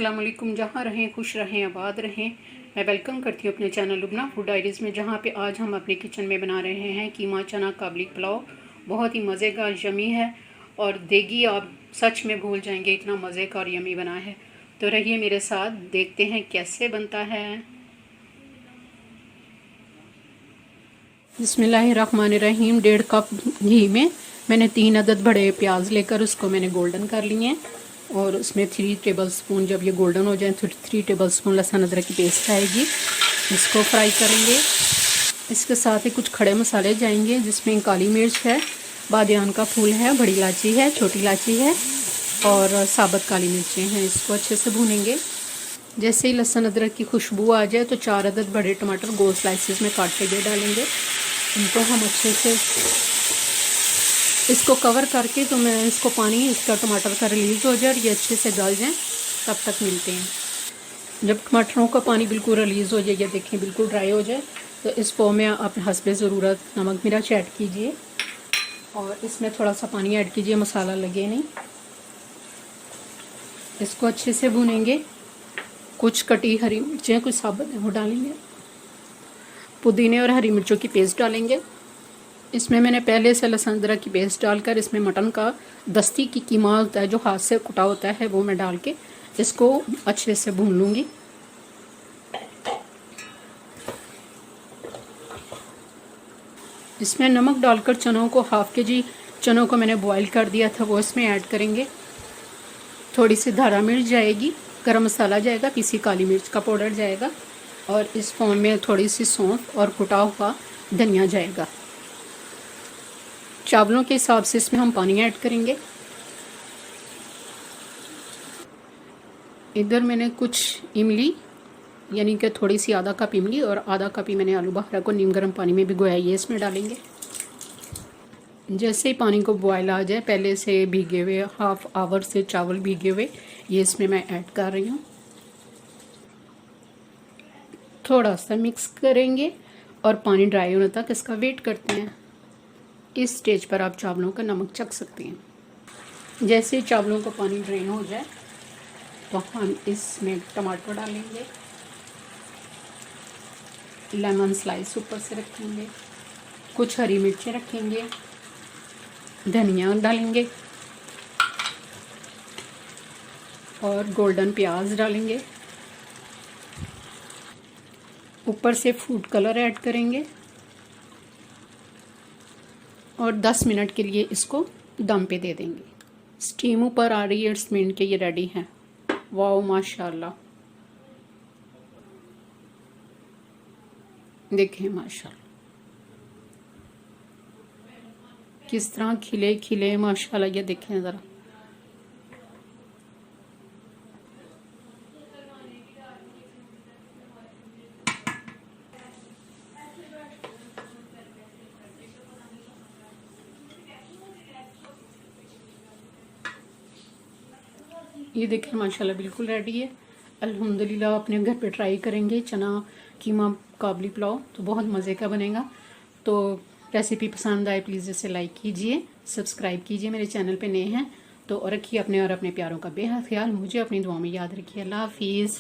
अस्सलाम वालेकुम। जहाँ रहें खुश रहें आबाद रहें। मैं वेलकम करती हूँ अपने चैनल लुबना फूड डायरीज़ में, जहाँ पे आज हम अपने किचन में बना रहे हैं कीमा चना काबली पुलाव। बहुत ही मज़े का यमी है और देगी आप सच में भूल जाएंगे, इतना मज़े का और यमी बना है। तो रहिए मेरे साथ, देखते हैं कैसे बनता है। बिस्मिल्लाहिर्रहमानिर्रहीम। 1.5 कप घी में मैंने 3 अदद बड़े प्याज लेकर उसको मैंने गोल्डन कर लिए हैं और उसमें 3 टेबलस्पून, जब ये गोल्डन हो जाए तो 3 टेबलस्पून लहसुन अदरक की पेस्ट आएगी। इसको फ्राई करेंगे। इसके साथ ही कुछ खड़े मसाले जाएंगे, जिसमें काली मिर्च है, बादियान का फूल है, बड़ी इलायची है, छोटी इलायची है और साबुत काली मिर्चें हैं। इसको अच्छे से भूनेंगे। जैसे ही लहसुन अदरक की खुशबू आ जाए तो 4 अदद बड़े टमाटर गोल स्लाइसिस में काट के डालेंगे। इनको हम अच्छे से इसको कवर करके, तो मैं इसको पानी इसका टमाटर का रिलीज़ हो जाए और ये अच्छे से गल जाए, तब तक मिलते हैं। जब टमाटरों का पानी बिल्कुल रिलीज़ हो जाए, ये देखें बिल्कुल ड्राई हो जाए, तो इस पो में आप हस्बे ज़रूरत नमक मिर्च ऐड कीजिए और इसमें थोड़ा सा पानी ऐड कीजिए, मसाला लगे नहीं। इसको अच्छे से भूनेंगे। कुछ कटी हरी मिर्चें, कुछ साबुत वो डालेंगे, पुदीने और हरी मिर्चों की पेस्ट डालेंगे। इसमें मैंने पहले से लहसुन अदरक की पेस्ट डालकर इसमें मटन का दस्ती की कीमा होता है जो हाथ से कुटा होता है, वो मैं डाल के इसको अच्छे से भून लूँगी। इसमें नमक डालकर चनों को, हाफ के जी चनों को मैंने बॉईल कर दिया था, वो इसमें ऐड करेंगे। थोड़ी सी धरा मिर्च जाएगी, गरम मसाला जाएगा, पीसी काली मिर्च का पाउडर जाएगा और इस फॉर्म में थोड़ी सी सौंफ और कुटा हुआ धनिया जाएगा। चावलों के हिसाब से इसमें हम पानी ऐड करेंगे। इधर मैंने कुछ इमली, यानी कि थोड़ी सी आधा कप इमली और आधा कप ही मैंने आलू बखारा को नीम गर्म पानी में भिगोया, ये इसमें डालेंगे। जैसे ही पानी को बॉयल आ जाए, पहले से भीगे हुए हाफ आवर से चावल भीगे हुए ये इसमें मैं ऐड कर रही हूँ। थोड़ा सा मिक्स करेंगे और पानी ड्राई होने तक इसका वेट करते हैं। इस स्टेज पर आप चावलों का नमक चख सकते हैं। जैसे चावलों का पानी ड्रेन हो जाए तो हम इसमें टमाटर डालेंगे, लेमन स्लाइस ऊपर से रखेंगे, कुछ हरी मिर्चें रखेंगे, धनिया डालेंगे और गोल्डन प्याज डालेंगे। ऊपर से फूड कलर ऐड करेंगे और 10 मिनट के लिए इसको दम पे दे देंगे। स्टीम ऊपर आ रही है, इट्स मीन के ये रेडी है। वाओ माशाल्लाह, देखें माशाल्लाह किस तरह खिले खिले माशाल्लाह, ये देखें ज़रा। ये देखें माशाल्लाह बिल्कुल रेडी है। अल्हम्दुलिल्लाह अपने घर पे ट्राई करेंगे चना कीमा काबली पुलाव, तो बहुत मज़े का बनेगा। तो रेसिपी पसंद आए प्लीज़ इसे लाइक कीजिए, सब्सक्राइब कीजिए, मेरे चैनल पे नए हैं तो। रखिए अपने और अपने प्यारों का बेहद ख्याल। मुझे अपनी दुआ में याद रखिए। अल्लाह हाफिज़।